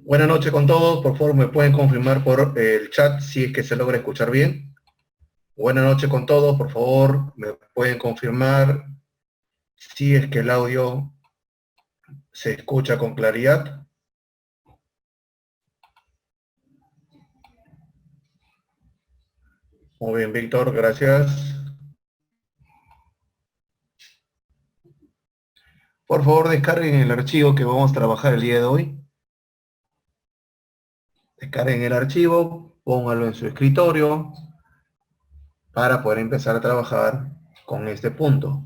Buenas noches con todos. Por favor, me pueden confirmar por el chat si es que se logra escuchar bien. Buenas noches con todos. Por favor, me pueden confirmar si es que el audio se escucha con claridad. Muy bien, Víctor, gracias. Por favor, descarguen el archivo que vamos a trabajar el día de hoy. Descarguen el archivo, pónganlo en su escritorio para poder empezar a trabajar con este punto.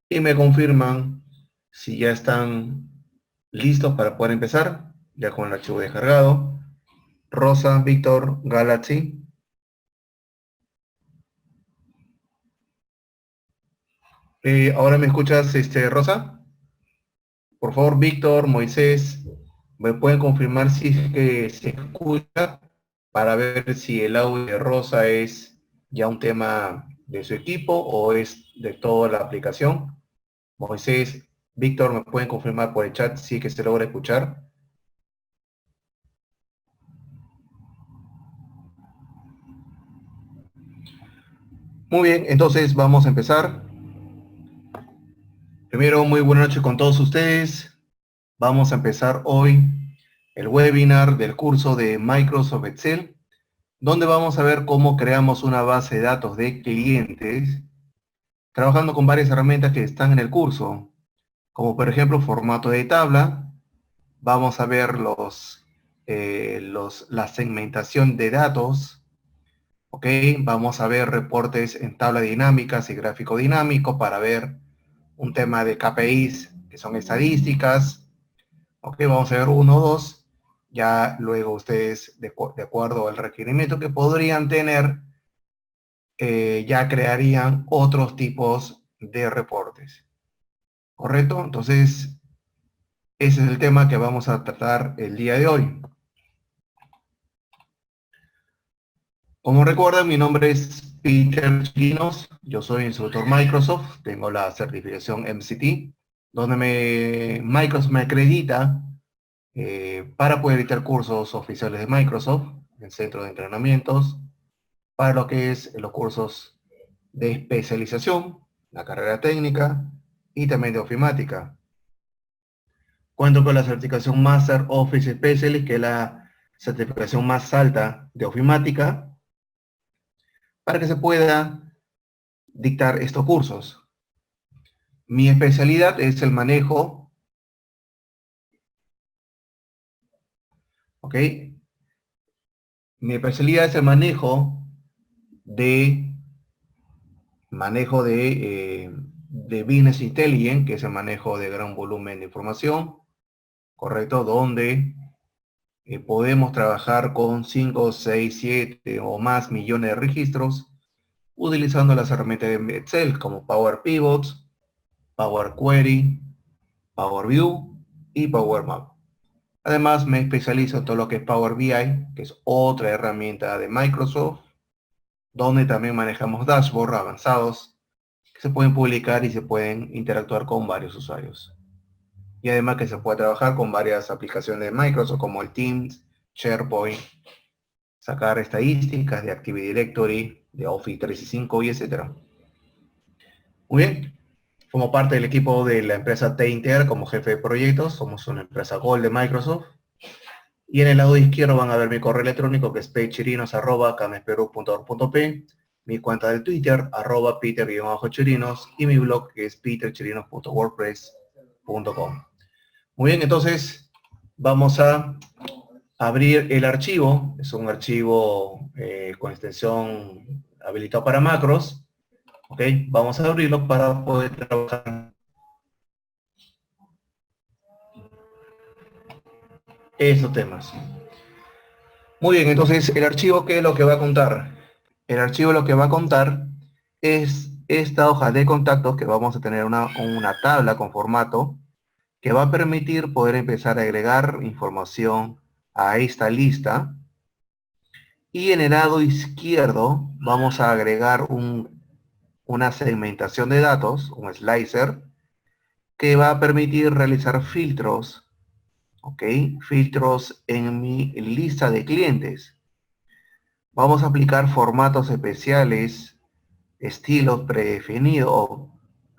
Y me confirman si ya están listos para poder empezar, ya con el archivo descargado. Rosa, Víctor, Galaxy. ¿Ahora me escuchas, Rosa? Por favor, Víctor, Moisés, ¿me pueden confirmar si es que se escucha para ver si el audio de Rosa es ya un tema de su equipo o es de toda la aplicación? Moisés, Víctor, ¿me pueden confirmar por el chat si es que se logra escuchar? Muy bien, entonces vamos a empezar. Primero, muy buenas noches con todos ustedes. Vamos a empezar hoy el webinar del curso de Microsoft Excel, donde vamos a ver cómo creamos una base de datos de clientes, trabajando con varias herramientas que están en el curso, como por ejemplo formato de tabla. Vamos a ver la segmentación de datos, ¿ok? Vamos a ver reportes en tabla dinámicas y gráfico dinámico para ver un tema de KPIs, que son estadísticas. Ok, vamos a ver uno o dos. Ya luego ustedes, de acuerdo al requerimiento que podrían tener, ya crearían otros tipos de reportes. ¿Correcto? Entonces, ese es el tema que vamos a tratar el día de hoy. Como recuerdan, mi nombre es Peter Chirinos. Yo soy instructor Microsoft. Tengo la certificación MCT, donde Microsoft me acredita para poder dictar cursos oficiales de Microsoft en centro de entrenamientos, para lo que es los cursos de especialización, la carrera técnica y también de ofimática. Cuento con la certificación Master Office Specialist, que es la certificación más alta de ofimática, para que se pueda dictar estos cursos. Mi especialidad es el manejo, ¿ok? Mi especialidad es el de de Business Intelligence, que es el manejo de gran volumen de información, ¿correcto? Donde podemos trabajar con 5, 6, 7 o más millones de registros utilizando las herramientas de Excel como Power Pivots, Power Query, Power View y Power Map. Además, me especializo en todo lo que es Power BI, que es otra herramienta de Microsoft, donde también manejamos dashboards avanzados que se pueden publicar y se pueden interactuar con varios usuarios. Y además que se puede trabajar con varias aplicaciones de Microsoft como el Teams, SharePoint, sacar estadísticas de Active Directory, de Office 365 y etcétera. Muy bien, como parte del equipo de la empresa T-Inter como jefe de proyectos, somos una empresa Gold de Microsoft. Y en el lado izquierdo van a ver mi correo electrónico que es pchirinos@camesperú.org.p, mi cuenta de Twitter, @peter_chirinos, y mi blog que es peterchirinos.wordpress.com. Muy bien, entonces vamos a abrir el archivo. Es un archivo con extensión habilitado para macros. Ok, vamos a abrirlo para poder trabajar esos temas. Muy bien, entonces el archivo, ¿qué es lo que va a contar? El archivo lo que va a contar es esta hoja de contactos que vamos a tener una tabla con formato que va a permitir poder empezar a agregar información a esta lista Y en el lado izquierdo vamos a agregar una segmentación de datos, un slicer, que va a permitir realizar filtros, ¿ok? Filtros en mi lista de clientes. Vamos a aplicar formatos especiales, estilos predefinidos,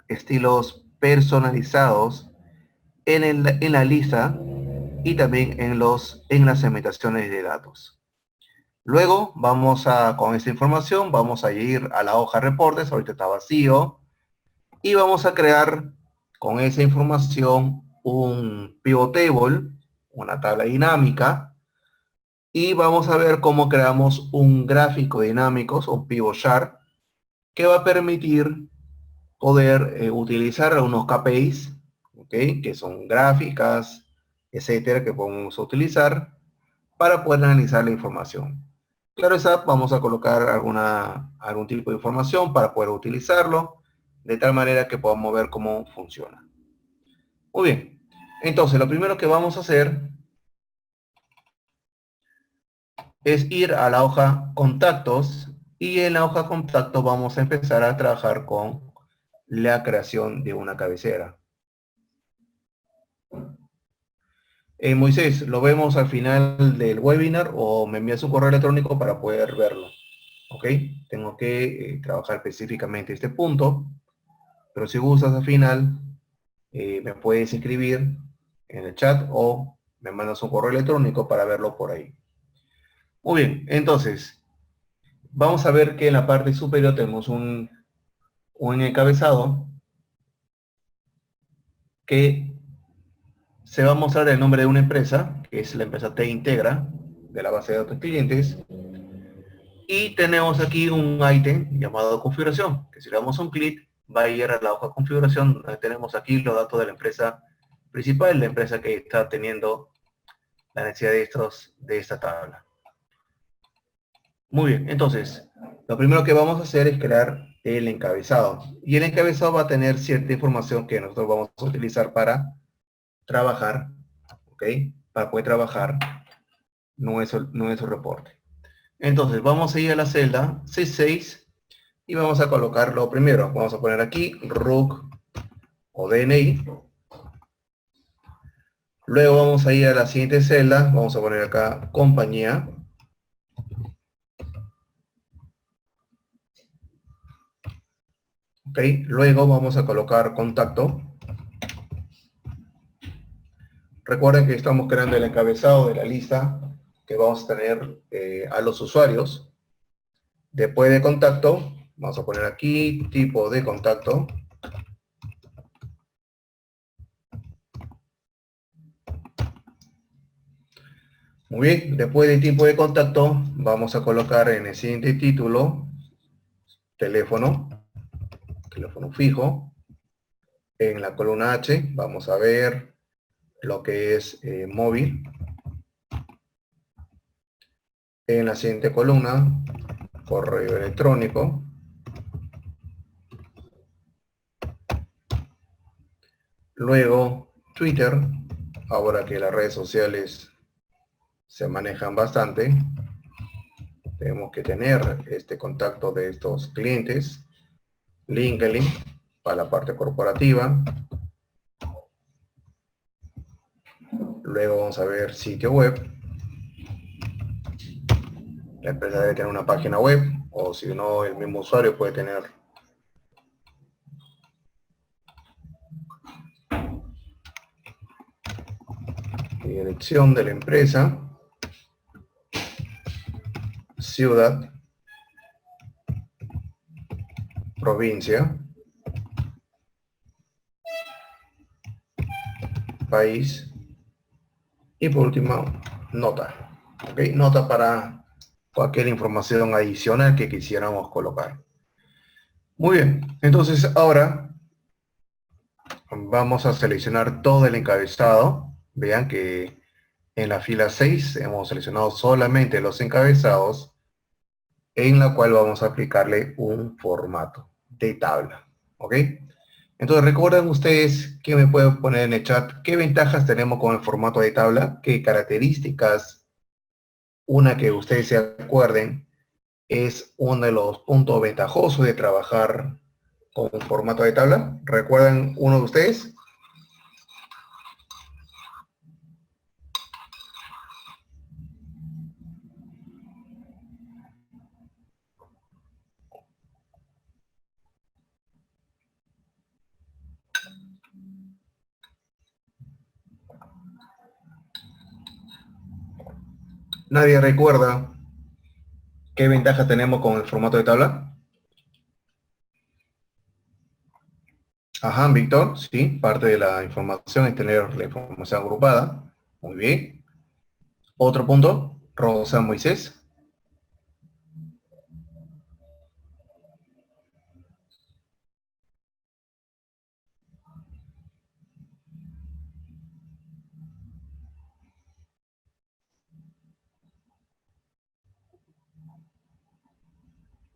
estilos personalizados en la lista y también en las segmentaciones de datos. Luego con esta información, vamos a ir a la hoja reportes, ahorita está vacío, y vamos a crear con esa información un pivot table, una tabla dinámica, y vamos a ver cómo creamos un gráfico dinámico, un pivot chart, que va a permitir poder utilizar algunos KPIs, ¿okay? Que son gráficas, etcétera, que podemos utilizar para poder analizar la información. Claro está, vamos a colocar algún tipo de información para poder utilizarlo, de tal manera que podamos ver cómo funciona. Muy bien, entonces lo primero que vamos a hacer es ir a la hoja contactos, y en la hoja contactos vamos a empezar a trabajar con la creación de una cabecera. Moisés, ¿lo vemos al final del webinar o me envías un correo electrónico para poder verlo? ¿Ok? Tengo que trabajar específicamente este punto, pero si gustas al final, me puedes escribir en el chat o me mandas un correo electrónico para verlo por ahí. Muy bien, entonces, vamos a ver que en la parte superior tenemos un encabezado que se va a mostrar el nombre de una empresa, que es la empresa Te Integra, de la base de datos clientes. Y tenemos aquí un ítem llamado configuración, que si le damos un clic, va a ir a la hoja de configuración, donde tenemos aquí los datos de la empresa principal, la empresa que está teniendo la necesidad de esta tabla. Muy bien, entonces, lo primero que vamos a hacer es crear el encabezado. Y el encabezado va a tener cierta información que nosotros vamos a utilizar para trabajar, ¿ok? Para poder trabajar nuestro reporte. Entonces, vamos a ir a la celda C6 y vamos a colocarlo primero. Vamos a poner aquí RUC o DNI. Luego vamos a ir a la siguiente celda. Vamos a poner acá compañía. Ok. Luego vamos a colocar contacto. Recuerden que estamos creando el encabezado de la lista que vamos a tener a los usuarios. Después de contacto, vamos a poner aquí tipo de contacto. Muy bien, después del tipo de contacto, vamos a colocar en el siguiente título, teléfono fijo. En la columna H vamos a ver lo que es móvil. En la siguiente columna, correo electrónico. Luego, Twitter. Ahora que las redes sociales se manejan bastante, tenemos que tener este contacto de estos clientes. LinkedIn para la parte corporativa. Luego vamos a ver sitio web. La empresa debe tener una página web, o si no, el mismo usuario puede tener dirección de la empresa, ciudad, provincia, país y por último, nota. ¿Ok? Nota para cualquier información adicional que quisiéramos colocar. Muy bien, entonces ahora vamos a seleccionar todo el encabezado. Vean que en la fila 6 hemos seleccionado solamente los encabezados, en la cual vamos a aplicarle un formato de tabla. ¿Ok? Entonces, recuerden ustedes que me pueden poner en el chat qué ventajas tenemos con el formato de tabla, qué características una que ustedes se acuerden, es uno de los puntos ventajosos de trabajar con un formato de tabla. ¿Recuerdan uno de ustedes? ¿Nadie recuerda qué ventaja tenemos con el formato de tabla? Ajá, Víctor, sí, parte de la información es tener la información agrupada. Muy bien. Otro punto, Rosa Moisés.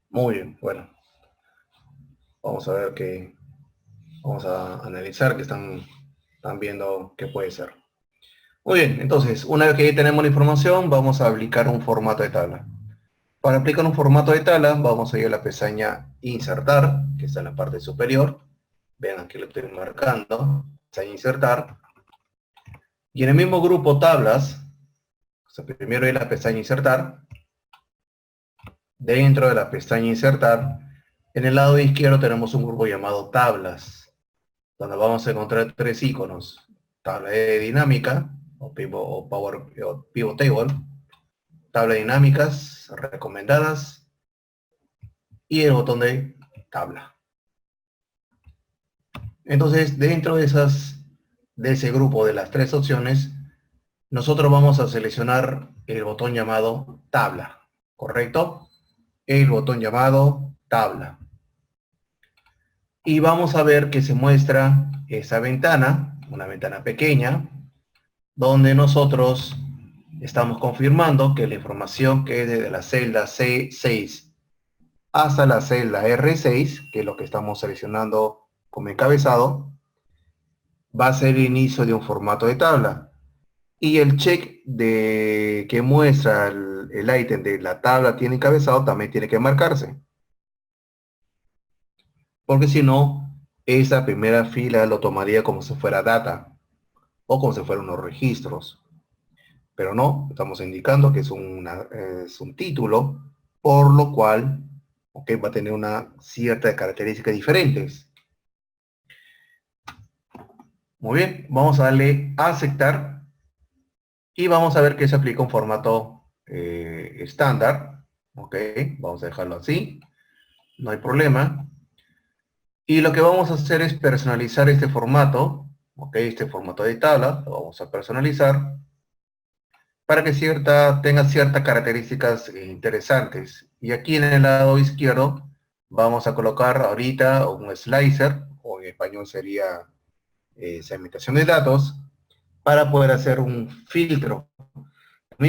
Muy bien, bueno, vamos a ver qué, vamos a analizar qué están viendo qué puede ser. Muy bien, entonces, una vez que ya tenemos la información, vamos a aplicar un formato de tabla. Para aplicar un formato de tabla, vamos a ir a la pestaña Insertar, que está en la parte superior. Vean, aquí lo estoy marcando. Pestaña Insertar. Y en el mismo grupo Tablas, o sea, primero hay la pestaña Insertar. Dentro de la pestaña Insertar, en el lado izquierdo tenemos un grupo llamado Tablas, donde vamos a encontrar tres iconos. Tabla de dinámica, o Pivot Table, tabla de dinámicas, recomendadas, y el botón de tabla. Entonces, dentro de ese grupo de las tres opciones, nosotros vamos a seleccionar el botón llamado tabla, ¿correcto? El botón llamado tabla. Y vamos a ver que se muestra esa ventana, una ventana pequeña, donde nosotros estamos confirmando que la información que es desde la celda C6 hasta la celda R6, que es lo que estamos seleccionando como encabezado, va a ser el inicio de un formato de tabla. Y el check que muestra el ítem de la tabla tiene encabezado también tiene que marcarse. Porque si no, esa primera fila lo tomaría como si fuera data o como si fueran unos registros. Pero no, estamos indicando que es un título, por lo cual va a tener una cierta características diferentes. Muy bien, vamos a darle a aceptar y vamos a ver que se aplica un formato estándar. Ok, vamos a dejarlo así, no hay problema. Y lo que vamos a hacer es personalizar este formato, ok, este formato de tabla, lo vamos a personalizar para que tenga ciertas características interesantes. Y aquí en el lado izquierdo vamos a colocar ahorita un slicer, o en español sería segmentación de datos, para poder hacer un filtro. El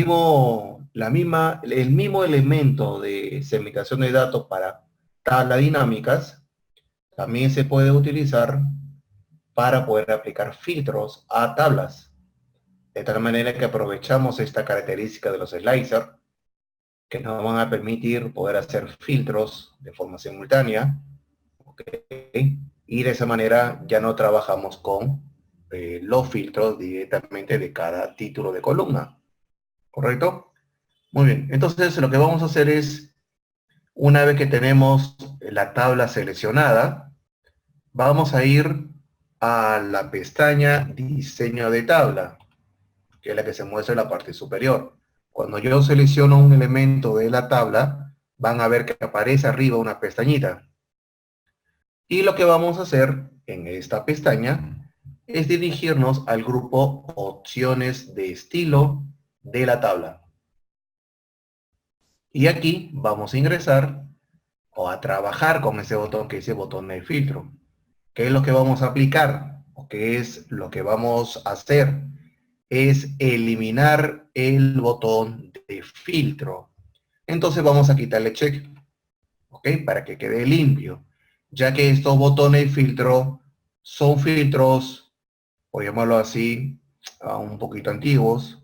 mismo elemento de segmentación de datos para tablas dinámicas también se puede utilizar para poder aplicar filtros a tablas. De tal manera que aprovechamos esta característica de los slicers que nos van a permitir poder hacer filtros de forma simultánea. ¿Okay? Y de esa manera ya no trabajamos con los filtros directamente de cada título de columna. ¿Correcto? Muy bien. Entonces lo que vamos a hacer es, una vez que tenemos la tabla seleccionada, vamos a ir a la pestaña Diseño de tabla, que es la que se muestra en la parte superior. Cuando yo selecciono un elemento de la tabla, van a ver que aparece arriba una pestañita. Y lo que vamos a hacer en esta pestaña es dirigirnos al grupo Opciones de estilo de la tabla. Y aquí vamos a ingresar o a trabajar con ese botón que dice botón de filtro. ¿Qué es lo que vamos a aplicar? ¿O qué es lo que vamos a hacer? Es eliminar el botón de filtro. Entonces vamos a quitarle check, ¿ok? Para que quede limpio, ya que estos botones de filtro son filtros, por llamarlo así, un poquito antiguos.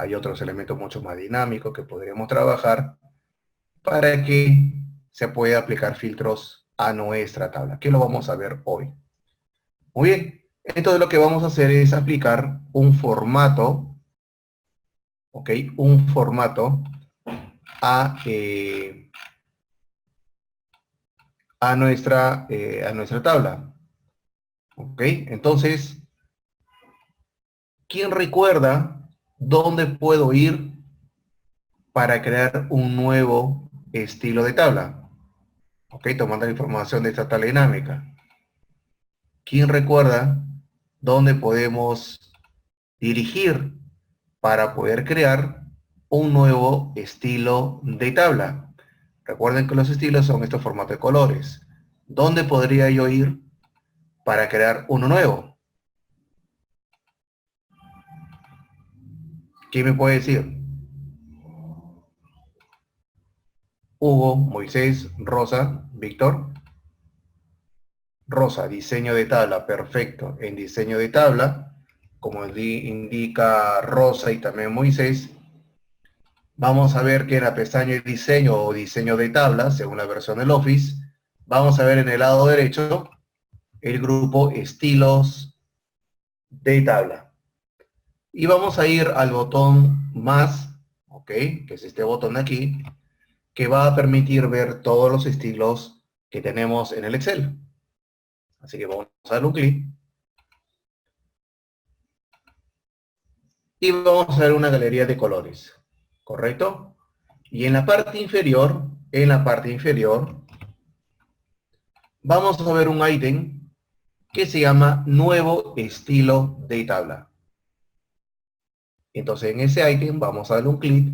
Hay otros elementos mucho más dinámicos que podríamos trabajar para que se pueda aplicar filtros a nuestra tabla, que lo vamos a ver hoy. Muy bien, entonces lo que vamos a hacer es aplicar un formato, ¿ok? Un formato a nuestra tabla, ¿ok? Entonces, ¿quién recuerda dónde puedo ir para crear un nuevo estilo de tabla? ¿Ok? Tomando la información de esta tabla dinámica. ¿Quién recuerda dónde podemos dirigir para poder crear un nuevo estilo de tabla? Recuerden que los estilos son estos formatos de colores. ¿Dónde podría yo ir para crear uno nuevo? ¿Quién me puede decir? Hugo, Moisés, Rosa, Víctor. Rosa, diseño de tabla, perfecto. En diseño de tabla, como indica Rosa y también Moisés, vamos a ver que en la pestaña de diseño o diseño de tabla, según la versión del Office, vamos a ver en el lado derecho el grupo estilos de tabla. Y vamos a ir al botón más, ok, que es este botón de aquí, que va a permitir ver todos los estilos que tenemos en el Excel. Así que vamos a dar un clic. Y vamos a ver una galería de colores, ¿correcto? Y en la parte inferior, vamos a ver un ítem que se llama nuevo estilo de tabla. Entonces en ese ítem vamos a darle un clic,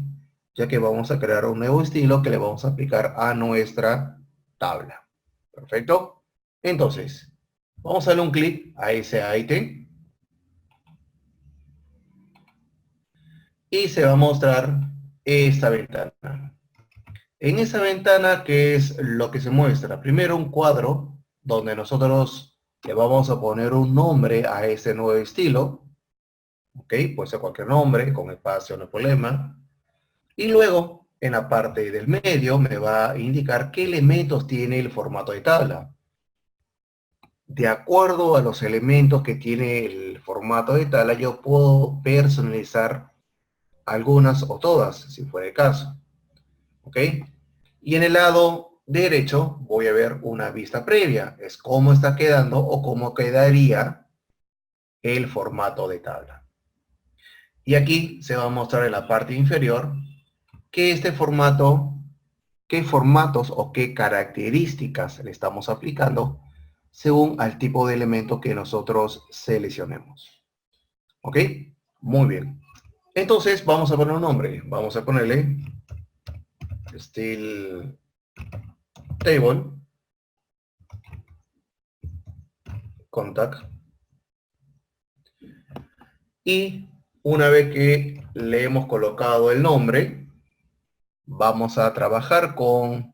ya que vamos a crear un nuevo estilo que le vamos a aplicar a nuestra tabla. ¿Perfecto? Entonces, vamos a darle un clic a ese ítem y se va a mostrar esta ventana. En esa ventana, ¿qué es lo que se muestra? Primero un cuadro donde nosotros le vamos a poner un nombre a ese nuevo estilo. ¿Ok? Puede ser cualquier nombre, con espacio, no hay problema. Y luego, en la parte del medio, me va a indicar qué elementos tiene el formato de tabla. De acuerdo a los elementos que tiene el formato de tabla, yo puedo personalizar algunas o todas, si fuera el caso. ¿Ok? Y en el lado derecho voy a ver una vista previa. Es cómo está quedando o cómo quedaría el formato de tabla. Y aquí se va a mostrar en la parte inferior que este formato, qué formatos o qué características le estamos aplicando según al tipo de elemento que nosotros seleccionemos. ¿Ok? Muy bien. Entonces vamos a poner un nombre. Vamos a ponerle Style Table Contact. Y una vez que le hemos colocado el nombre, vamos a trabajar con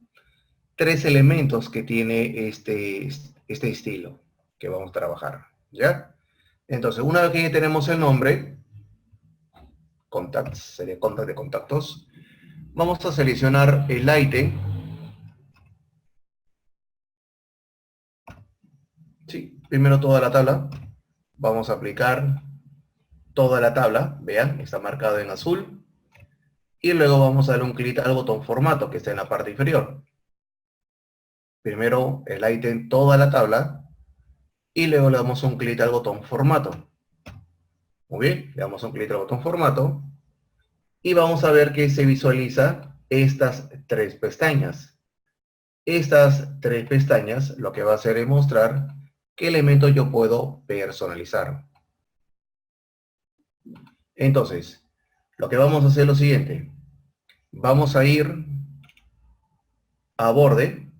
tres elementos que tiene este estilo que vamos a trabajar, ¿ya? Entonces, una vez que ya tenemos el nombre, contacts, sería contact de contactos, vamos a seleccionar el ítem, ¿sí? Primero toda la tabla, vamos a aplicar toda la tabla, vean, está marcado en azul, y luego vamos a darle un clic al botón formato que está en la parte inferior. Primero el ítem toda la tabla, y luego le damos un clic al botón formato. Muy bien, le damos un clic al botón formato, y vamos a ver que se visualiza estas tres pestañas. Estas tres pestañas lo que va a hacer es mostrar qué elementos yo puedo personalizar. Entonces, lo que vamos a hacer es lo siguiente. Vamos a ir a borde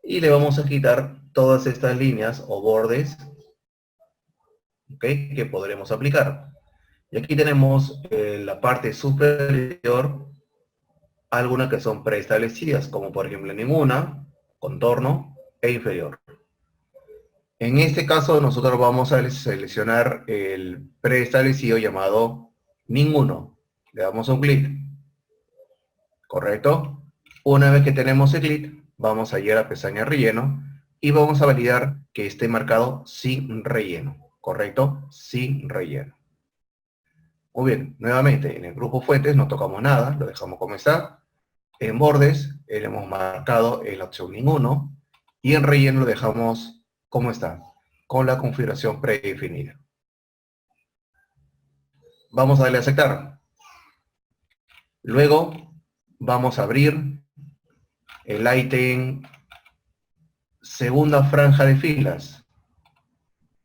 y le vamos a quitar todas estas líneas o bordes, ¿ok?, que podremos aplicar. Y aquí tenemos en la parte superior algunas que son preestablecidas, como por ejemplo ninguna, contorno e inferior. En este caso nosotros vamos a seleccionar el preestablecido llamado Ninguno. Le damos un clic. ¿Correcto? Una vez que tenemos el clic, vamos a ir a la pestaña relleno y vamos a validar que esté marcado sin relleno. ¿Correcto? Sin relleno. Muy bien, nuevamente en el grupo fuentes no tocamos nada, lo dejamos como está. En bordes le hemos marcado en la opción ninguno y en relleno lo dejamos como está, con la configuración predefinida. Vamos a darle a aceptar. Luego vamos a abrir el ítem segunda franja de filas.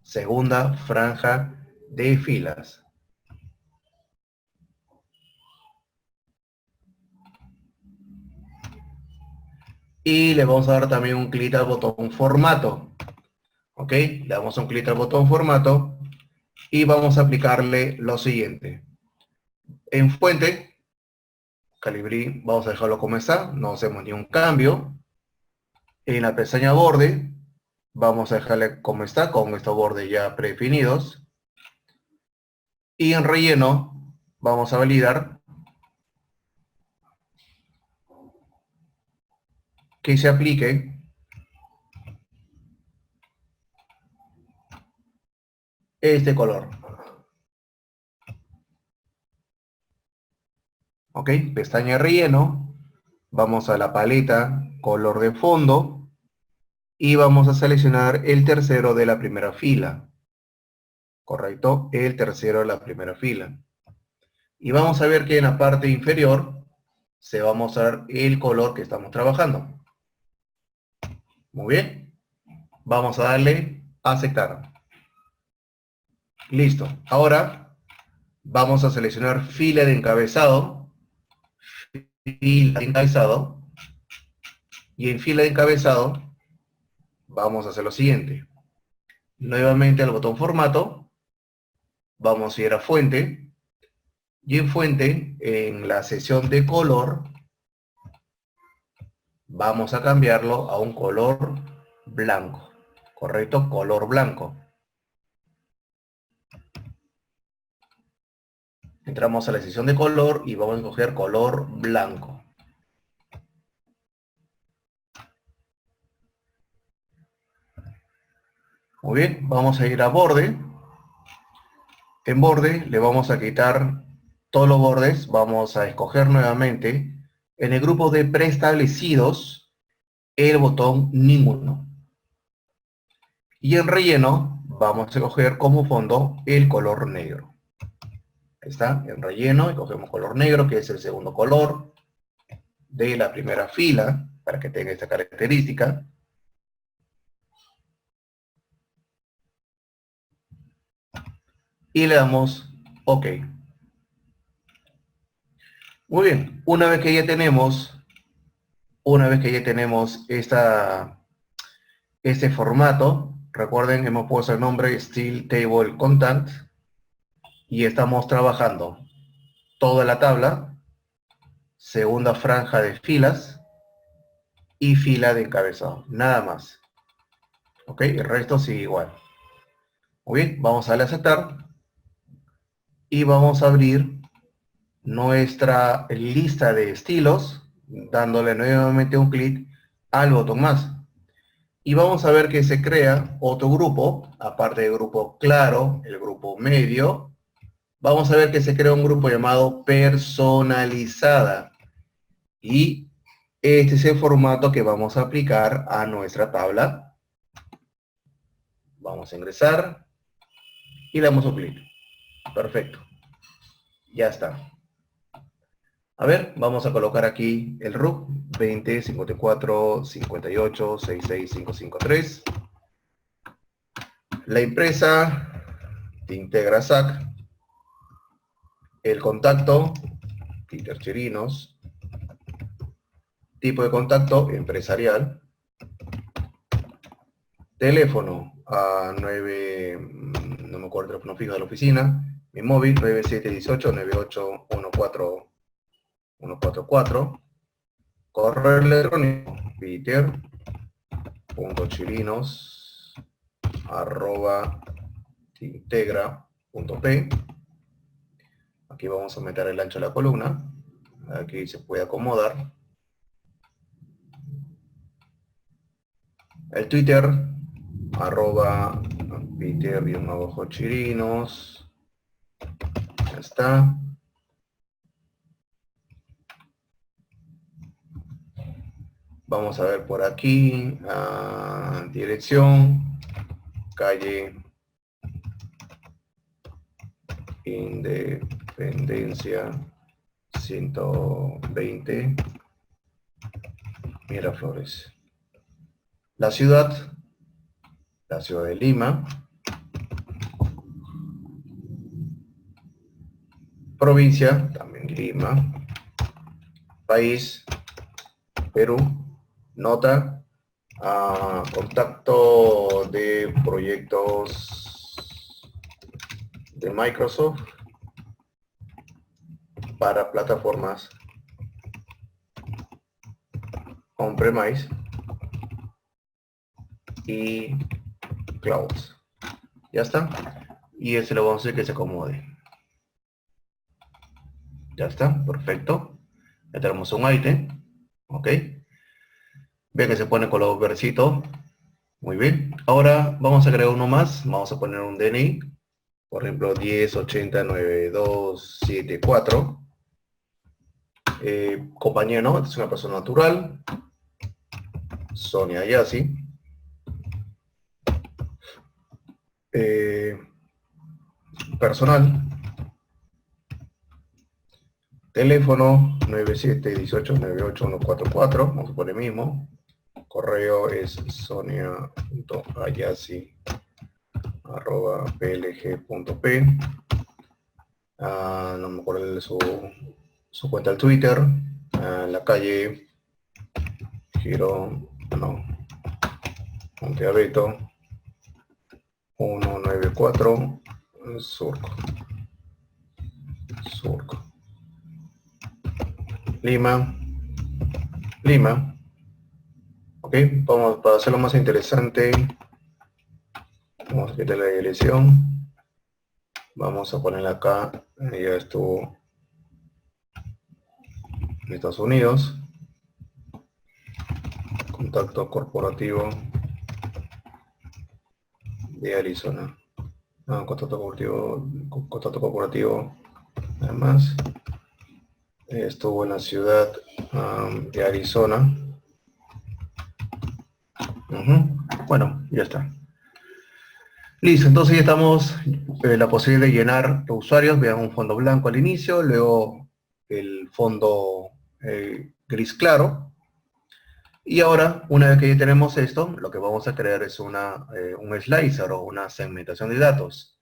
Segunda franja de filas. Y le vamos a dar también un clic al botón formato. ¿Ok? Le damos un clic al botón formato y vamos a aplicarle lo siguiente. En fuente, Calibri, vamos a dejarlo como está, no hacemos ningún cambio. En la pestaña borde, vamos a dejarle como está, con estos bordes ya predefinidos. Y en relleno, vamos a validar que se aplique este color. ¿Ok? Pestaña relleno, vamos a la paleta color de fondo y vamos a seleccionar el tercero de la primera fila. ¿Correcto? El tercero de la primera fila. Y vamos a ver que en la parte inferior se va a mostrar el color que estamos trabajando. Muy bien. Vamos a darle a aceptar. Listo. Ahora vamos a seleccionar fila de encabezado. Fila de encabezado. Y en fila de encabezado vamos a hacer lo siguiente. Nuevamente al botón formato. Vamos a ir a fuente. Y en fuente, en la sección de color, vamos a cambiarlo a un color blanco. ¿Correcto? Color blanco. Entramos a la sección de color y vamos a escoger color blanco. Muy bien, vamos a ir a borde. En borde le vamos a quitar todos los bordes. Vamos a escoger nuevamente en el grupo de preestablecidos el botón ninguno. Y en relleno vamos a escoger como fondo el color negro. Ahí está, en relleno, escogemos color negro, que es el segundo color de la primera fila, para que tenga esta característica. Y le damos OK. Muy bien, una vez que ya tenemos este formato, recuerden, hemos puesto el nombre Style Table Content y estamos trabajando toda la tabla, segunda franja de filas y fila de encabezado, nada más. Ok, el resto sigue igual. Muy bien, vamos a darle a aceptar y vamos a abrir nuestra lista de estilos, dándole nuevamente un clic al botón más. Y vamos a ver que se crea otro grupo, aparte del grupo claro, el grupo medio. Vamos a ver que se crea un grupo llamado personalizada. Y este es el formato que vamos a aplicar a nuestra tabla. Vamos a ingresar y le damos un clic. Perfecto. Ya está. A ver, vamos a colocar aquí el RUC 20 54 58 66 553. La empresa de Integra SAC. El contacto, Peter Chirinos. Tipo de contacto, empresarial. Teléfono a 9, no me acuerdo el teléfono fijo de la oficina. Mi móvil 9718 9814 144. Correo electrónico peter.chirinos@integra.p. Aquí vamos a aumentar el ancho de la columna. Aquí se puede acomodar. El Twitter, arroba Peter_Chirinos. Ya está. Vamos a ver por aquí. Dirección. Calle Independencia 120. Miraflores. La ciudad de Lima. Provincia, también Lima. País, Perú. Nota, contacto de proyectos de Microsoft para plataformas on-premise y clouds. Ya está. Y ese lo vamos a hacer que se acomode. Ya está, perfecto. Ya tenemos un ítem. Ok. Ve que se pone color versito. Muy bien. Ahora vamos a agregar uno más. Vamos a poner un DNI. Por ejemplo, 10809274. Compañía, ¿no? Esta es una persona natural. Sonia Yassi. Personal. Teléfono 9718981144. Vamos a poner mismo. Correo es sonia.ayasi@plg.p. No me acuerdo de su cuenta de Twitter. La calle Girón, no, Monteabeto 194 Surco. Lima. Ok, vamos para hacerlo más interesante. Vamos a quitar la dirección. Vamos a ponerla acá. Ya estuvo en Estados Unidos. Contacto corporativo de Arizona. Contacto corporativo. Además, estuvo en la ciudad de Arizona. Bueno, ya está. Listo, entonces ya estamos la posibilidad de llenar los usuarios. Vean un fondo blanco al inicio, luego el fondo gris claro. Y ahora, una vez que ya tenemos esto, lo que vamos a crear es un slicer o una segmentación de datos.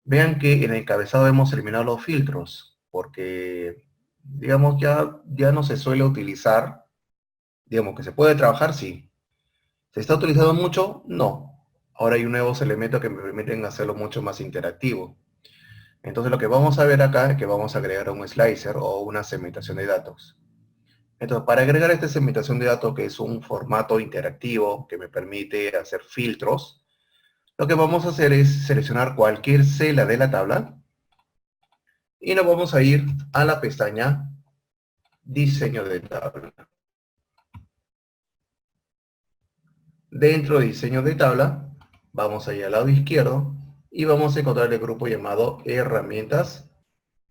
Vean que en el encabezado hemos eliminado los filtros, porque, digamos, ya no se suele utilizar. Digamos que se puede trabajar, sí. ¿Se está utilizando mucho? No. Ahora hay nuevos elementos que me permiten hacerlo mucho más interactivo. Entonces lo que vamos a ver acá es que vamos a agregar un slicer o una segmentación de datos. Entonces, para agregar esta segmentación de datos, que es un formato interactivo que me permite hacer filtros, lo que vamos a hacer es seleccionar cualquier celda de la tabla y nos vamos a ir a la pestaña Diseño de tabla. Dentro de Diseño de tabla, vamos a ir al lado izquierdo y vamos a encontrar el grupo llamado Herramientas.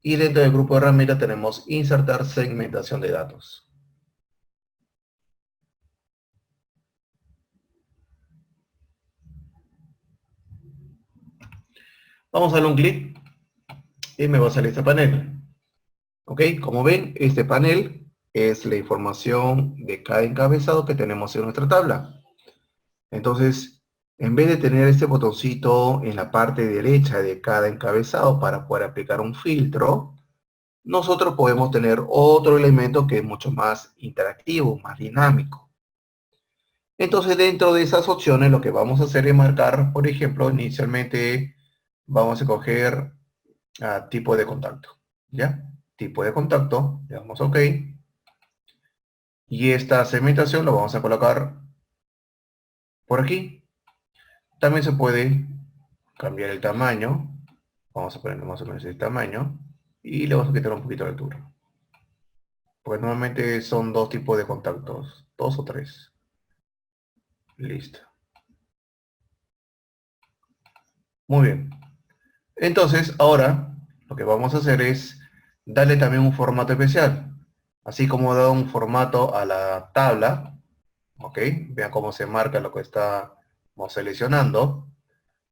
Y dentro del grupo de herramientas tenemos Insertar segmentación de datos. Vamos a darle un clic y me va a salir este panel. Ok, como ven, este panel es la información de cada encabezado que tenemos en nuestra tabla. Entonces, en vez de tener este botoncito en la parte derecha de cada encabezado para poder aplicar un filtro, nosotros podemos tener otro elemento que es mucho más interactivo, más dinámico. Entonces, dentro de esas opciones, lo que vamos a hacer es marcar, por ejemplo, inicialmente vamos a coger tipo de contacto, ¿ya? Tipo de contacto, le damos OK. Y esta segmentación lo vamos a colocar por aquí. También se puede cambiar el tamaño. Vamos a poner más o menos el tamaño. Y le vamos a quitar un poquito de altura. Porque normalmente son dos tipos de contactos, dos o tres. Listo. Muy bien. Entonces, ahora lo que vamos a hacer es darle también un formato especial. Así como he dado un formato a la tabla, ¿ok? Vean cómo se marca lo que estamos seleccionando.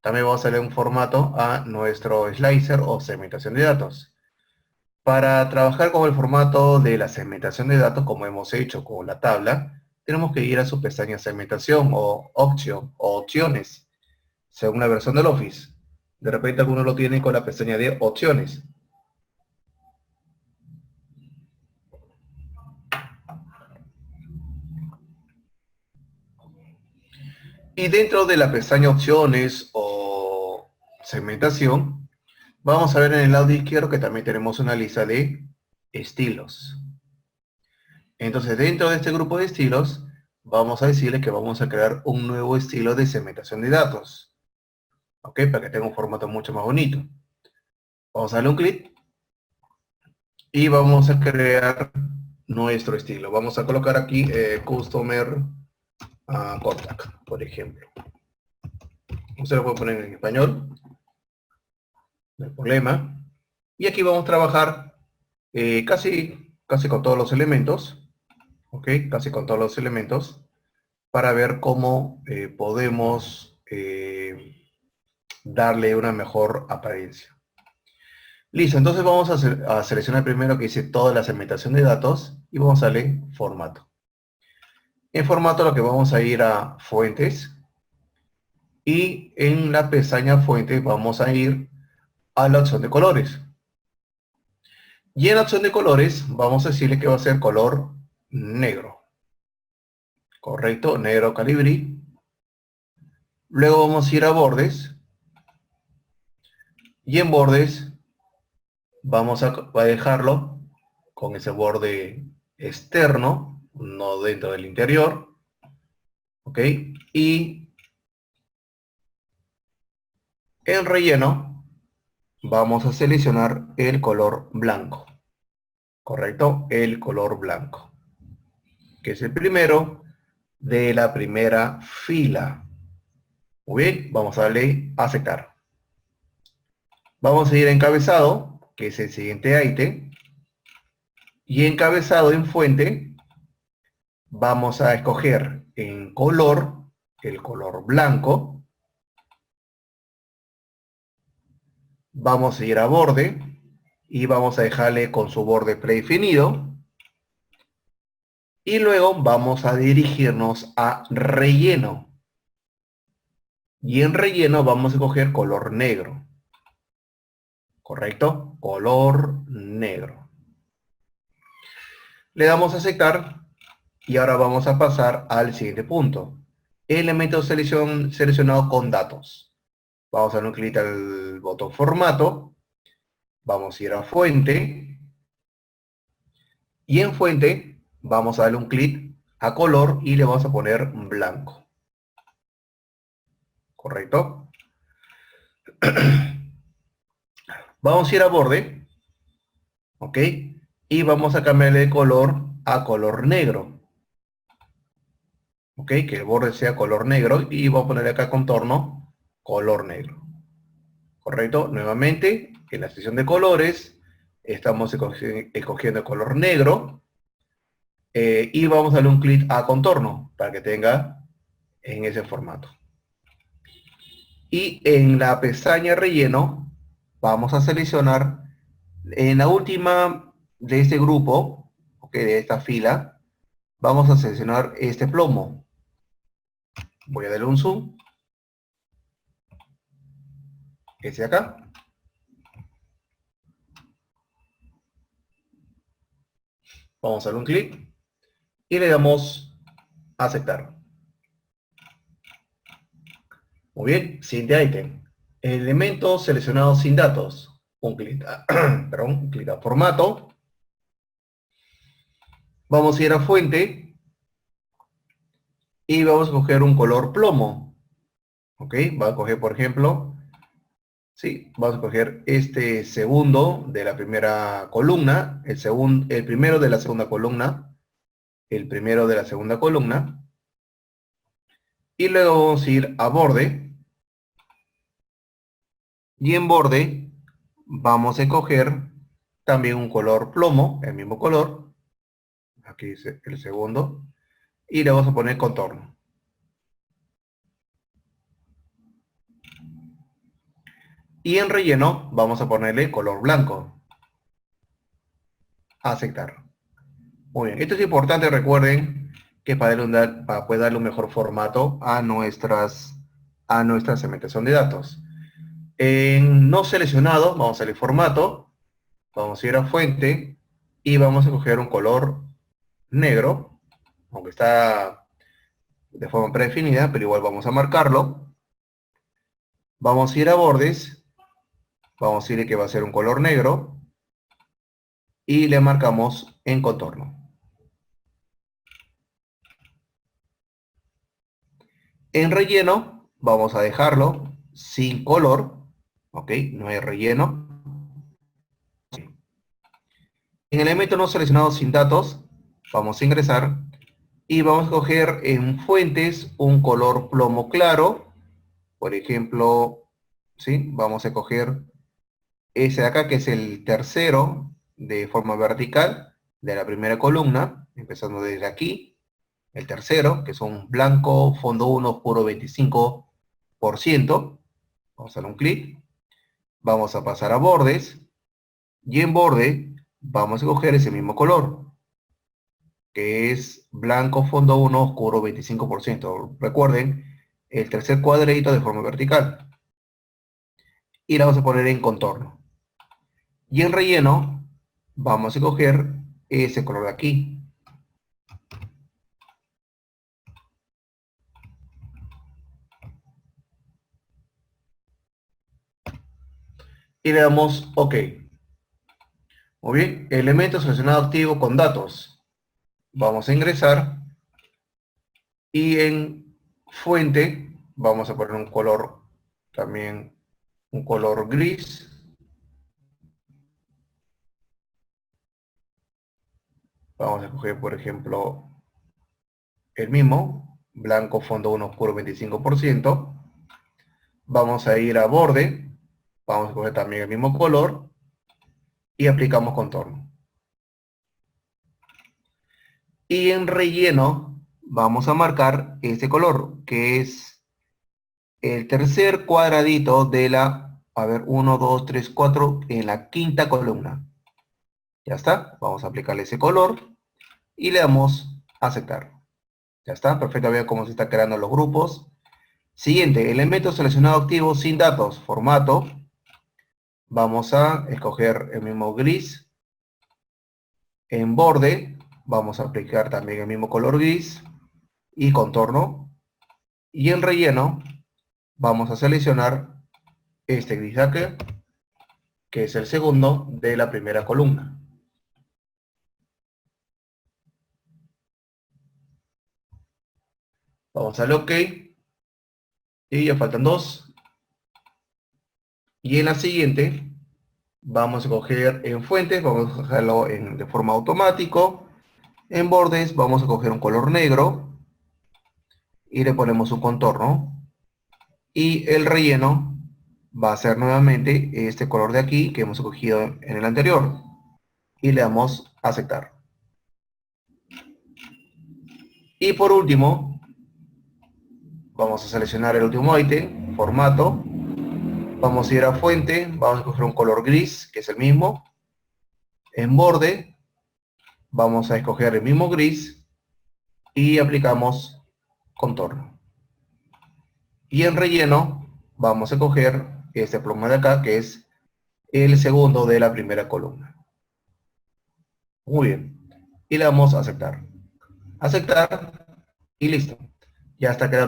También vamos a darle un formato a nuestro slicer o segmentación de datos. Para trabajar con el formato de la segmentación de datos, como hemos hecho con la tabla, tenemos que ir a su pestaña segmentación o option o opciones, según la versión del Office. De repente algunos lo tienen con la pestaña de opciones. Y dentro de la pestaña opciones o segmentación, vamos a ver en el lado izquierdo que también tenemos una lista de estilos. Entonces, dentro de este grupo de estilos, vamos a decirle que vamos a crear un nuevo estilo de segmentación de datos. ¿Ok? Para que tenga un formato mucho más bonito. Vamos a darle un clic y vamos a crear nuestro estilo. Vamos a colocar aquí Customer Contact, por ejemplo. Usted lo puede poner en español, no hay problema. Y aquí vamos a trabajar casi con todos los elementos, ¿ok? Casi con todos los elementos, para ver cómo podemos darle una mejor apariencia. Listo, entonces vamos a seleccionar primero que dice toda la segmentación de datos y vamos a darle formato. En formato lo que vamos a ir a fuentes y en la pestaña fuentes vamos a ir a la opción de colores. Y en la opción de colores vamos a decirle que va a ser color negro. Correcto, negro calibrí. Luego vamos a ir a bordes. Y en bordes vamos a dejarlo con ese borde externo, no dentro del interior. ¿Ok? Y en relleno vamos a seleccionar el color blanco. ¿Correcto? El color blanco, que es el primero de la primera fila. Muy bien, vamos a darle a aceptar. Vamos a ir a encabezado, que es el siguiente ítem. Y encabezado en fuente, vamos a escoger en color, el color blanco. Vamos a ir a borde y vamos a dejarle con su borde predefinido. Y luego vamos a dirigirnos a relleno. Y en relleno vamos a escoger color negro. ¿Correcto? Color negro. Le damos a aceptar y ahora vamos a pasar al siguiente punto. Elemento seleccionado con datos. Vamos a darle un clic al botón formato. Vamos a ir a fuente. Y en fuente vamos a darle un clic a color y le vamos a poner blanco. ¿Correcto? Vamos a ir a borde. ¿Ok? Y vamos a cambiarle de color a color negro. ¿Ok? Que el borde sea color negro y voy a poner acá contorno color negro. ¿Correcto? Nuevamente, en la sección de colores, estamos escogiendo el color negro y vamos a darle un clic a contorno para que tenga en ese formato. Y en la pestaña relleno, vamos a seleccionar en la última de este grupo, ¿ok? De esta fila, vamos a seleccionar este plomo. Voy a darle un zoom. Ese acá. Vamos a darle un clic y le damos a aceptar. Muy bien, siguiente ítem. Elemento seleccionado sin datos. Un clic un clic a formato. Vamos a ir a fuente y vamos a coger un color plomo. Ok, va a coger por ejemplo ¿sí? Vamos a coger este segundo de la primera columna, el primero de la segunda columna, el primero de la segunda columna, y luego vamos a ir a borde, y en borde vamos a coger también un color plomo, el mismo color, aquí dice el segundo, y le vamos a poner contorno. Y en relleno vamos a ponerle color blanco. Aceptar. Muy bien, esto es importante, recuerden que para poder darle un mejor formato a nuestra segmentación de datos. En no seleccionado, vamos a ir formato, vamos a ir a fuente y vamos a coger un color negro, aunque está de forma predefinida, pero igual vamos a marcarlo. Vamos a ir a bordes, vamos a ir que va a ser un color negro y le marcamos en contorno. En relleno vamos a dejarlo sin color, ok, no hay relleno. En elemento no seleccionado sin datos, vamos a ingresar y vamos a coger en fuentes un color plomo claro, por ejemplo, ¿sí? Vamos a coger ese de acá que es el tercero de forma vertical de la primera columna, empezando desde aquí, el tercero, que son blanco, fondo 1, oscuro 25%, vamos a dar un clic, vamos a pasar a bordes, y en borde vamos a coger ese mismo color, que es blanco, fondo 1, oscuro 25%. Recuerden, el tercer cuadradito de forma vertical. Y la vamos a poner en contorno. Y en relleno vamos a coger ese color de aquí. Y le damos OK. Muy bien, elemento seleccionado activo con datos. Vamos a ingresar y en fuente vamos a poner un color, también un color gris. Vamos a escoger, por ejemplo, el mismo, blanco, fondo 1, oscuro 25%. Vamos a ir a borde, vamos a escoger también el mismo color y aplicamos contorno. Y en relleno vamos a marcar este color, que es el tercer cuadradito de la, a ver, 1, 2, 3, 4, en la quinta columna. Ya está, vamos a aplicarle ese color y le damos a aceptar. Ya está, perfecto, vean cómo se están creando los grupos. Siguiente, elemento seleccionado activo sin datos, formato. Vamos a escoger el mismo gris. En borde, vamos a aplicar también el mismo color gris y contorno. Y en relleno, vamos a seleccionar este gris de acá, que es el segundo de la primera columna. Vamos a darle OK. Y ya faltan dos. Y en la siguiente, vamos a coger en fuentes, vamos a dejarlo de forma automático. En bordes, vamos a coger un color negro. Y le ponemos un contorno. Y el relleno va a ser nuevamente este color de aquí que hemos escogido en el anterior. Y le damos a aceptar. Y por último, vamos a seleccionar el último ítem, formato. Vamos a ir a fuente, vamos a escoger un color gris, que es el mismo. En borde, vamos a escoger el mismo gris y aplicamos contorno. Y en relleno, vamos a coger este plomo de acá, que es el segundo de la primera columna. Muy bien. Y le damos a aceptar. Aceptar y listo. Ya está creado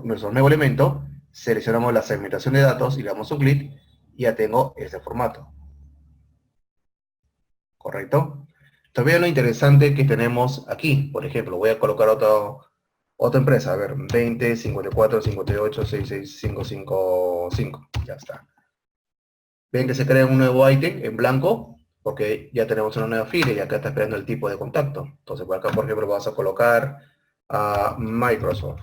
nuestro nuevo elemento. Seleccionamos la segmentación de datos y le damos un clic y ya tengo este formato. ¿Correcto? Todavía lo interesante que tenemos aquí. Por ejemplo, voy a colocar otra empresa. A ver, 20, 54, 58, 66, 555. Ya está. Ven que se crea un nuevo ítem en blanco, porque ya tenemos una nueva fila y acá está esperando el tipo de contacto. Entonces, por acá, por ejemplo, vamos a colocar a Microsoft.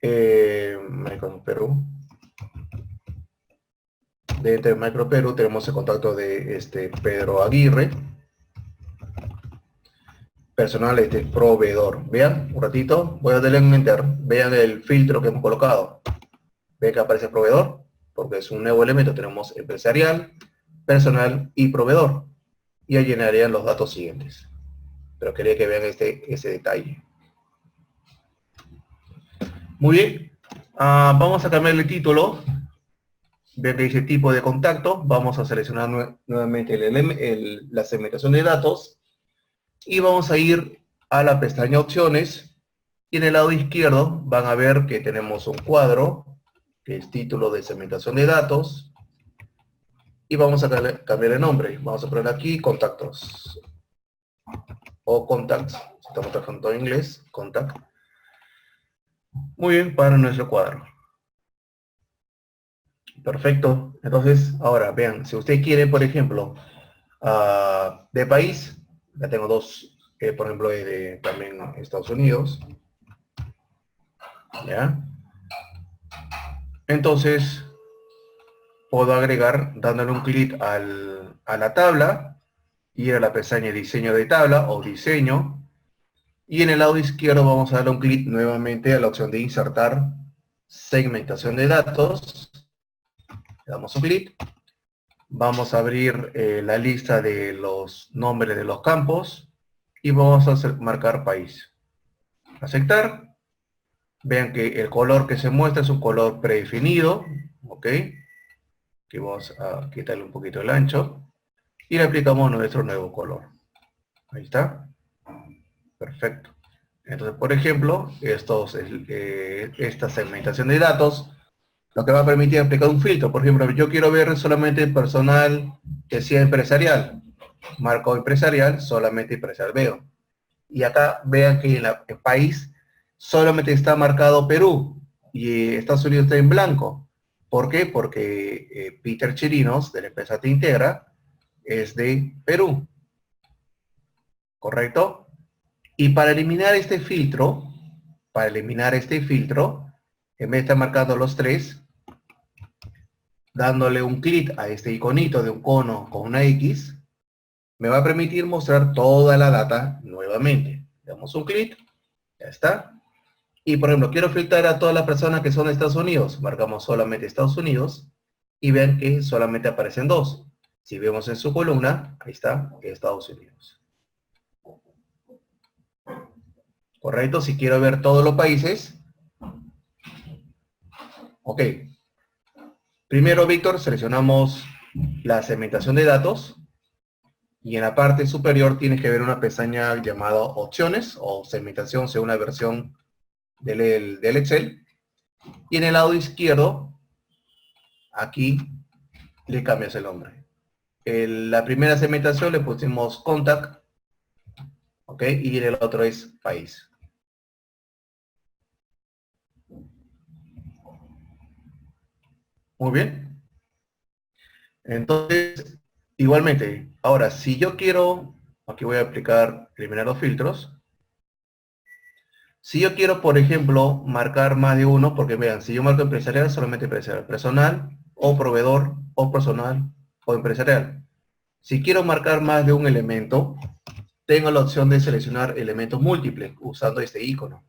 Microsoft Perú. Dentro de Micro Perú tenemos el contacto de Pedro Aguirre. Personal, proveedor. Vean, un ratito, voy a darle en enter. Vean el filtro que hemos colocado. Ven que aparece proveedor, porque es un nuevo elemento. Tenemos empresarial, personal y proveedor. Y ahí llenarían los datos siguientes. Pero quería que vean ese detalle. Muy bien. Vamos a cambiar el título. Ven que dice tipo de contacto. Vamos a seleccionar nuevamente la segmentación de datos. Y vamos a ir a la pestaña opciones. Y en el lado izquierdo van a ver que tenemos un cuadro, que es título de segmentación de datos. Y vamos a cambiar el nombre. Vamos a poner aquí contactos. O contacts. Si estamos trabajando en inglés, contact. Muy bien, para nuestro cuadro. Perfecto. Entonces, ahora vean, si usted quiere, por ejemplo, de país, ya tengo dos, por ejemplo, de también Estados Unidos. ¿Ya? Entonces, puedo agregar dándole un clic a la tabla, ir a la pestaña diseño de tabla o diseño, y en el lado izquierdo vamos a darle un clic nuevamente a la opción de insertar segmentación de datos. Le damos un clic. Vamos a abrir la lista de los nombres de los campos y vamos a marcar país. Aceptar. Vean que el color que se muestra es un color predefinido. Ok. Aquí vamos a quitarle un poquito el ancho. Y le aplicamos nuestro nuevo color. Ahí está. Perfecto. Entonces, por ejemplo, esta segmentación de datos, lo que va a permitir aplicar un filtro. Por ejemplo, yo quiero ver solamente personal que sea empresarial. Marco empresarial, solamente empresarial veo. Y acá vean que en el país solamente está marcado Perú y Estados Unidos está en blanco. ¿Por qué? Porque Peter Chirinos, de la empresa Te Integra, es de Perú. ¿Correcto? Y para eliminar este filtro, en vez de estar marcando los tres, dándole un clic a este iconito de un cono con una X, me va a permitir mostrar toda la data nuevamente. Le damos un clic, ya está. Y por ejemplo, quiero filtrar a todas las personas que son de Estados Unidos. Marcamos solamente Estados Unidos y ven que solamente aparecen dos. Si vemos en su columna, ahí está, Estados Unidos. ¿Correcto? Si quiero ver todos los países. Ok. Primero, Víctor, seleccionamos la segmentación de datos. Y en la parte superior tienes que ver una pestaña llamada opciones o segmentación según la versión del Excel. Y en el lado izquierdo, aquí le cambias el nombre. La primera segmentación le pusimos contact, ¿ok? Y el otro es país. Muy bien. Entonces, igualmente, ahora, si yo quiero, aquí voy a aplicar, eliminar los filtros. Si yo quiero, por ejemplo, marcar más de uno, porque vean, si yo marco empresarial, solamente empresarial, personal, o proveedor, o personal, o empresarial. Si quiero marcar más de un elemento, tengo la opción de seleccionar elementos múltiples usando este icono.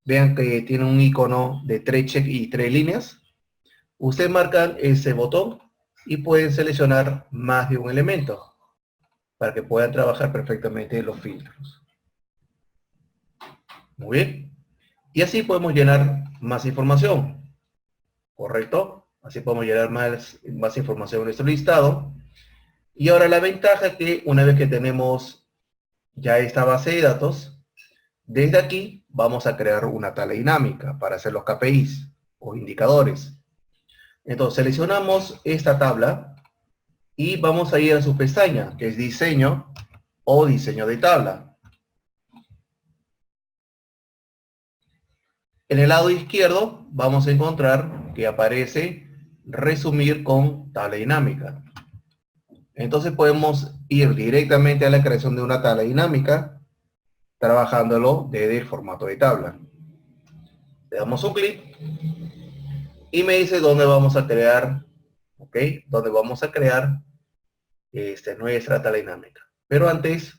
Vean que tiene un icono de 3 check y 3 líneas. Ustedes marcan ese botón y pueden seleccionar más de un elemento para que puedan trabajar perfectamente los filtros. Muy bien. Y así podemos llenar más información. ¿Correcto? Así podemos llenar más información en nuestro listado. Y ahora la ventaja es que una vez que tenemos ya esta base de datos, desde aquí vamos a crear una tabla dinámica para hacer los KPIs o indicadores. Entonces seleccionamos esta tabla y vamos a ir a su pestaña, que es diseño o diseño de tabla. En el lado izquierdo vamos a encontrar que aparece resumir con tabla dinámica. Entonces podemos ir directamente a la creación de una tabla dinámica, trabajándolo desde el formato de tabla. Le damos un clic y me dice dónde vamos a crear, ¿ok? Dónde vamos a crear nuestra tabla dinámica. Pero antes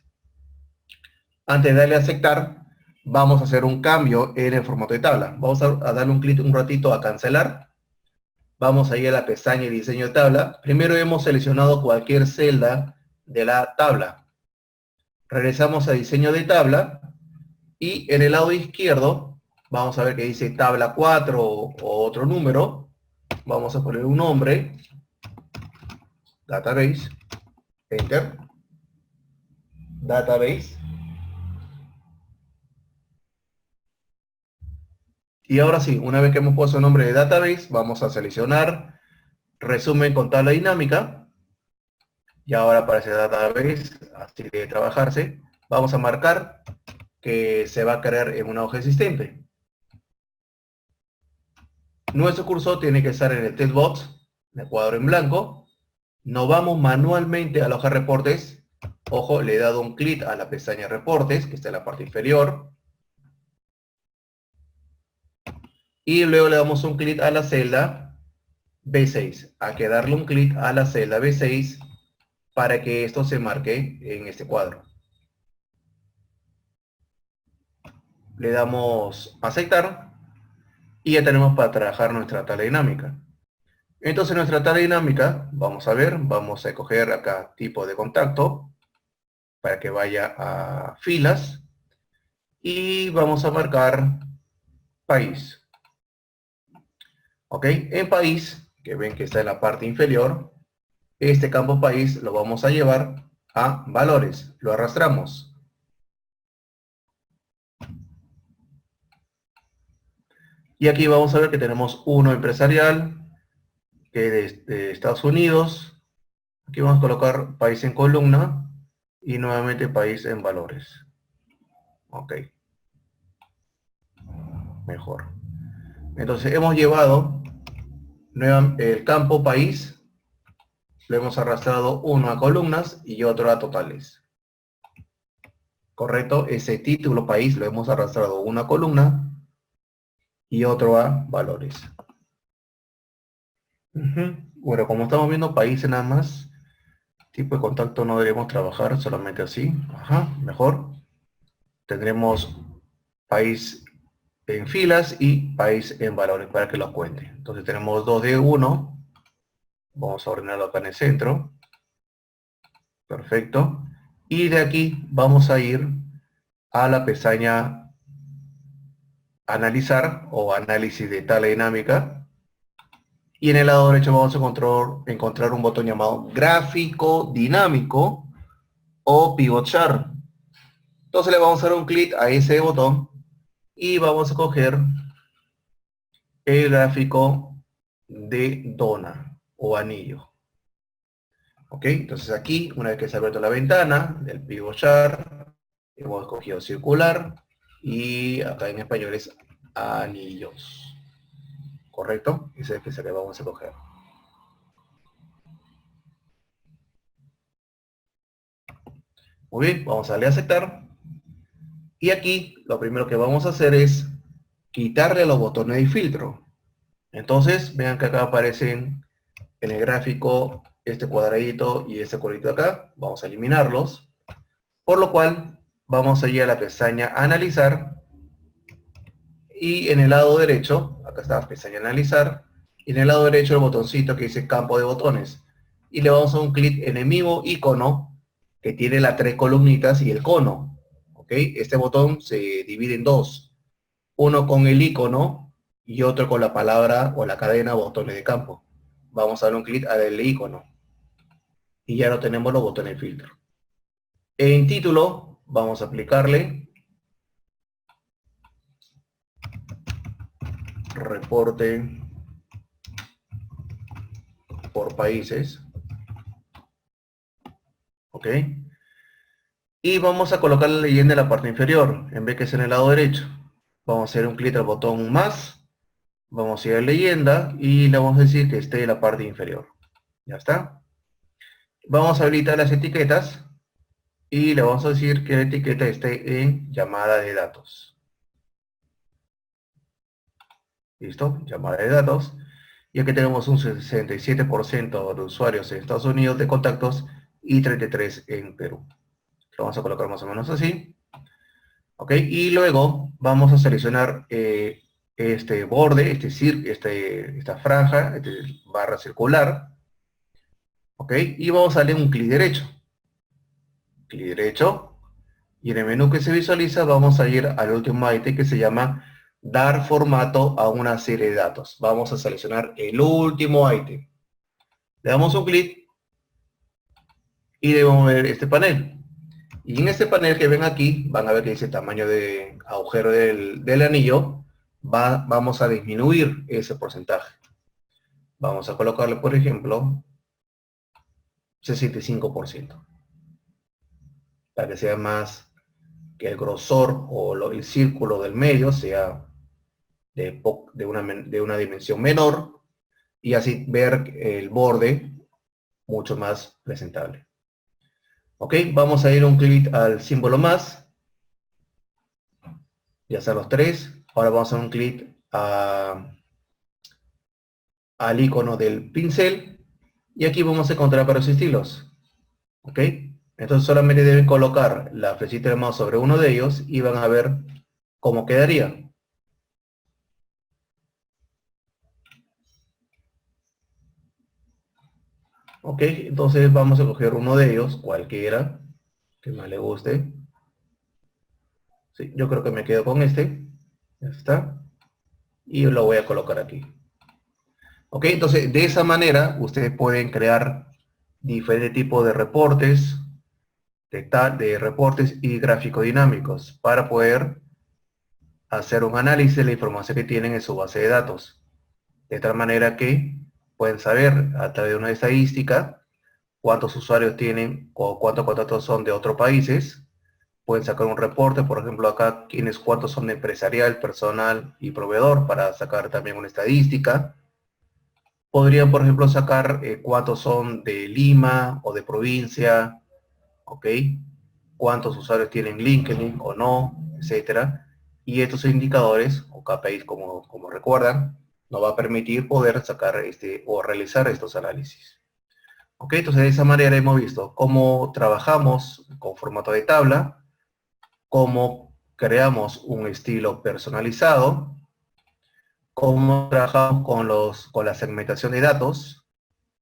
de darle a aceptar, vamos a hacer un cambio en el formato de tabla. Vamos a darle un clic un ratito a cancelar. Vamos a ir a la pestaña de diseño de tabla. Primero hemos seleccionado cualquier celda de la tabla. Regresamos a diseño de tabla y en el lado izquierdo vamos a ver que dice tabla 4 o otro número. Vamos a poner un nombre, database, enter, database. Y ahora sí, una vez que hemos puesto el nombre de database, vamos a seleccionar resumen con tabla dinámica. Y ahora aparece database, así debe trabajarse. Vamos a marcar que se va a crear en una hoja existente. Nuestro cursor tiene que estar en el text box, en el cuadro en blanco. Nos vamos manualmente a la hoja reportes. Ojo, le he dado un clic a la pestaña reportes, que está en la parte inferior. Y luego le damos un clic a la celda B6. Hay que darle un clic a la celda B6 para que esto se marque en este cuadro. Le damos aceptar y ya tenemos para trabajar nuestra tabla dinámica. Entonces nuestra tabla dinámica, vamos a ver, vamos a escoger acá tipo de contacto para que vaya a filas y vamos a marcar país. Ok, en país, que ven que está en la parte inferior, este campo país lo vamos a llevar a valores, lo arrastramos. Y aquí vamos a ver que tenemos uno empresarial, que es de Estados Unidos. Aquí vamos a colocar país en columna y nuevamente país en valores. Ok. Mejor. Entonces hemos llevado el campo país, lo hemos arrastrado uno a columnas y otro a totales. Correcto, ese título país lo hemos arrastrado una columna y otro a valores. Bueno, como estamos viendo países nada más, tipo de contacto no deberíamos trabajar solamente así. Ajá, mejor. Tendremos país en filas y país en valores para que lo cuente. Entonces tenemos 2 de 1. Vamos a ordenarlo acá en el centro. Perfecto. Y de aquí vamos a ir a la pestaña analizar o análisis de tabla dinámica. Y en el lado derecho vamos a encontrar un botón llamado gráfico dinámico o pivot chart. Entonces le vamos a dar un clic a ese botón y vamos a coger el gráfico de dona o anillo. Ok, entonces aquí, una vez que se ha abierto la ventana del pivot chart, hemos escogido circular y acá en español es anillos. ¿Correcto? Ese es el que vamos a coger. Muy bien, vamos a darle a aceptar. Y aquí lo primero que vamos a hacer es quitarle los botones de filtro. Entonces, vean que acá aparecen en el gráfico este cuadradito y este cuadradito acá. Vamos a eliminarlos. Por lo cual, vamos a ir a la pestaña analizar. Y en el lado derecho, acá está la pestaña analizar. Y en el lado derecho el botoncito que dice campo de botones. Y le vamos a dar un clic en el mismo icono que tiene las 3 columnitas y el cono. ¿Ok? Este botón se divide en dos. Uno con el icono y otro con la palabra o la cadena botones de campo. Vamos a dar un clic al icono. Y ya no tenemos los botones de filtro. En título vamos a aplicarle reporte por países. ¿Ok? Y vamos a colocar la leyenda en la parte inferior, en vez que es en el lado derecho. Vamos a hacer un clic al botón más Vamos a ir a leyenda y le vamos a decir que esté en la parte inferior. Ya está. Vamos a habilitar las etiquetas y le vamos a decir que la etiqueta esté en llamada de datos. ¿Listo? Llamada de datos. Y aquí tenemos un 67% de usuarios en Estados Unidos de contactos y 33% en Perú. Lo vamos a colocar más o menos así. ¿Ok? Y luego vamos a seleccionar este borde, esta franja, barra circular. ¿Ok? Y vamos a darle un clic derecho. Clic derecho. Y en el menú que se visualiza vamos a ir al último ítem que se llama dar formato a una serie de datos. Vamos a seleccionar el último ítem. Le damos un clic y debemos ver este panel. Y en este panel que ven aquí, van a ver que dice tamaño de agujero del anillo, vamos a disminuir ese porcentaje. Vamos a colocarle, por ejemplo, 65%, para que sea más, que el grosor o el círculo del medio sea de una dimensión menor, y así ver el borde mucho más presentable. Ok, vamos a ir un clic al símbolo más. Ya están los tres. Ahora vamos a dar un clic al icono del pincel y aquí vamos a encontrar varios estilos. Ok, entonces solamente deben colocar la flechita de mouse sobre uno de ellos y van a ver cómo quedaría. Ok, entonces vamos a coger uno de ellos, cualquiera que más le guste. Sí, yo creo que me quedo con este. Ya está. Y lo voy a colocar aquí. Ok, entonces de esa manera ustedes pueden crear diferentes tipos de reportes, de reportes y gráficos dinámicos para poder hacer un análisis de la información que tienen en su base de datos. De tal manera que pueden saber a través de una estadística cuántos usuarios tienen o cuántos contactos son de otros países. Pueden sacar un reporte, por ejemplo acá, cuántos son de empresarial, personal y proveedor, para sacar también una estadística. Podrían, por ejemplo, sacar cuántos son de Lima o de provincia, ¿ok? Cuántos usuarios tienen LinkedIn o no, etcétera. Y estos indicadores, o KPIs como recuerdan, nos va a permitir poder sacar o realizar estos análisis. ¿Ok? Entonces de esa manera hemos visto cómo trabajamos con formato de tabla, cómo creamos un estilo personalizado, cómo trabajamos con la segmentación de datos,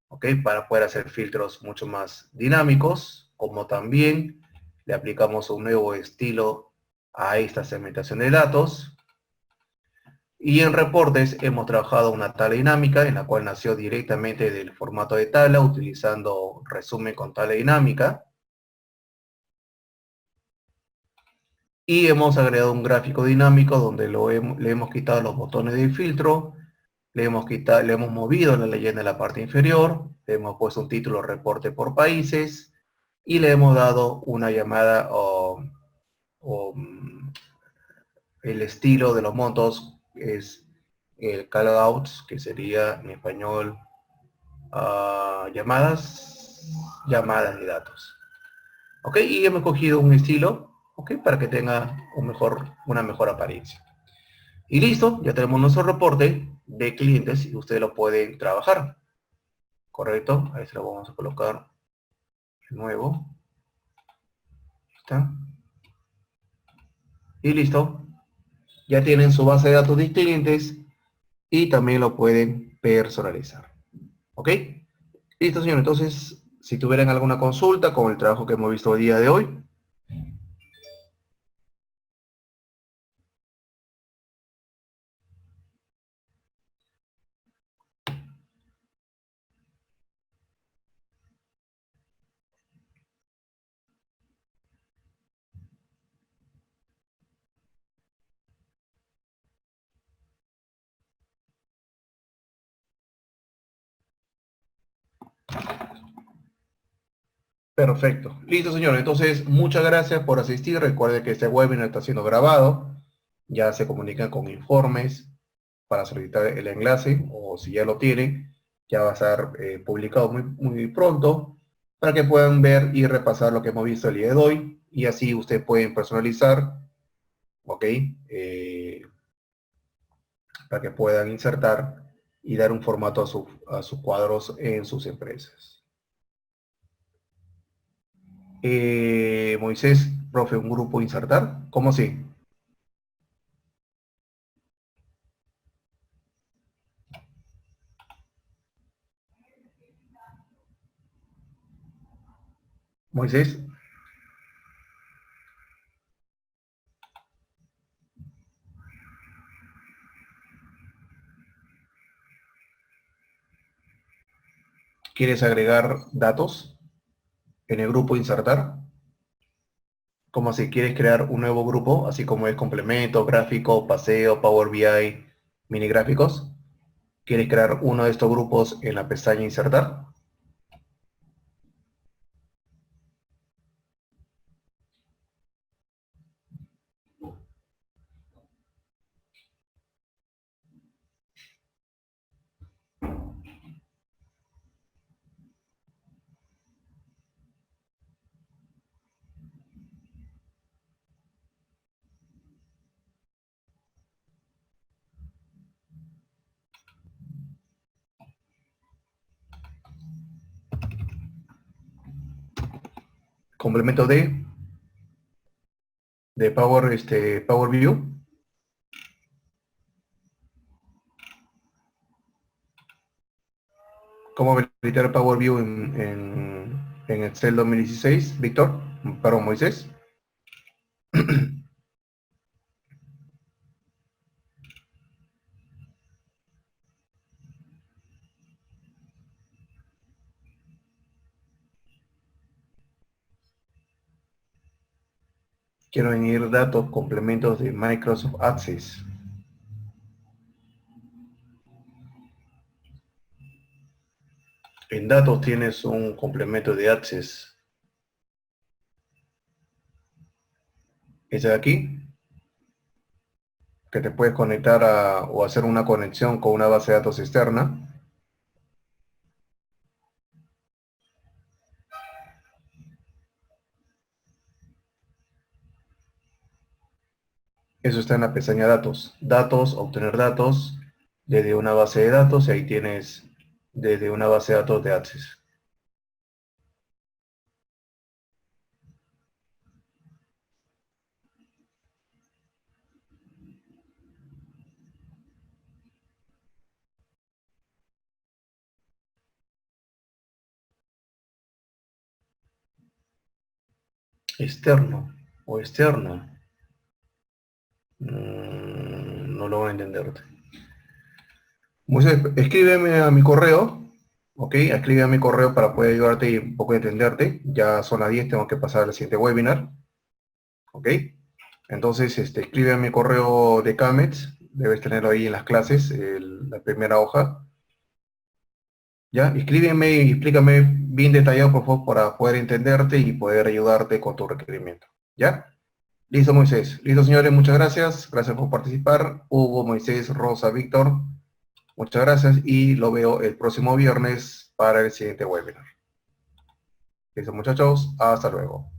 ¿ok? Para poder hacer filtros mucho más dinámicos, como también le aplicamos un nuevo estilo a esta segmentación de datos. Y en reportes hemos trabajado una tabla dinámica en la cual nació directamente del formato de tabla utilizando resumen con tabla dinámica. Y hemos agregado un gráfico dinámico donde le hemos quitado los botones de filtro, le hemos movido la leyenda en la parte inferior, le hemos puesto un título reporte por países y le hemos dado una llamada el estilo de los montos es el callouts, que sería en español llamadas de datos. Ok, y hemos cogido un estilo, ok, para que tenga una mejor apariencia. Y listo, ya tenemos nuestro reporte de clientes y ustedes lo pueden trabajar. Correcto, ahí se lo vamos a colocar de nuevo. ¿Está? Y listo, ya tienen su base de datos de clientes y también lo pueden personalizar. ¿Ok? Listo, señor. Entonces, si tuvieran alguna consulta con el trabajo que hemos visto el día de hoy. Perfecto. Listo, señor. Entonces, muchas gracias por asistir. Recuerde que este webinar está siendo grabado. Ya se comunican con informes para solicitar el enlace, o si ya lo tienen, ya va a estar publicado muy pronto, para que puedan ver y repasar lo que hemos visto el día de hoy, y así ustedes pueden personalizar, ¿ok? Para que puedan insertar y dar un formato a sus cuadros en sus empresas. Moisés, profe, un grupo insertar, ¿cómo así? Moisés, ¿quieres agregar datos en el grupo insertar? ¿Cómo así? ¿Quieres crear un nuevo grupo, así como el complemento, gráfico, paseo, Power BI, mini gráficos? ¿Quieres crear uno de estos grupos en la pestaña insertar? Complemento de Power View. ¿Cómo habilitar Power View en Excel 2016, Víctor? Para Moisés. Quiero añadir datos, complementos de Microsoft Access. En datos tienes un complemento de Access. Ese de aquí, que te puedes conectar o hacer una conexión con una base de datos externa. Eso está en la pestaña datos. Datos, obtener datos desde una base de datos, y ahí tienes desde una base de datos de Access. Externo o externo. No lo voy a entenderte. Moisés, escríbeme a mi correo, ¿ok? Escríbeme a mi correo para poder ayudarte y un poco entenderte. Ya son las 10, tengo que pasar al siguiente webinar, ¿ok? Entonces, escribe a mi correo de Camets, debes tenerlo ahí en las clases, la primera hoja. ¿Ya? Escríbeme y explícame bien detallado, por favor, para poder entenderte y poder ayudarte con tu requerimiento. ¿Ya? Listo, Moisés. Listo, señores, muchas gracias. Gracias por participar. Hugo, Moisés, Rosa, Víctor. Muchas gracias y lo veo el próximo viernes para el siguiente webinar. Listo, muchachos. Hasta luego.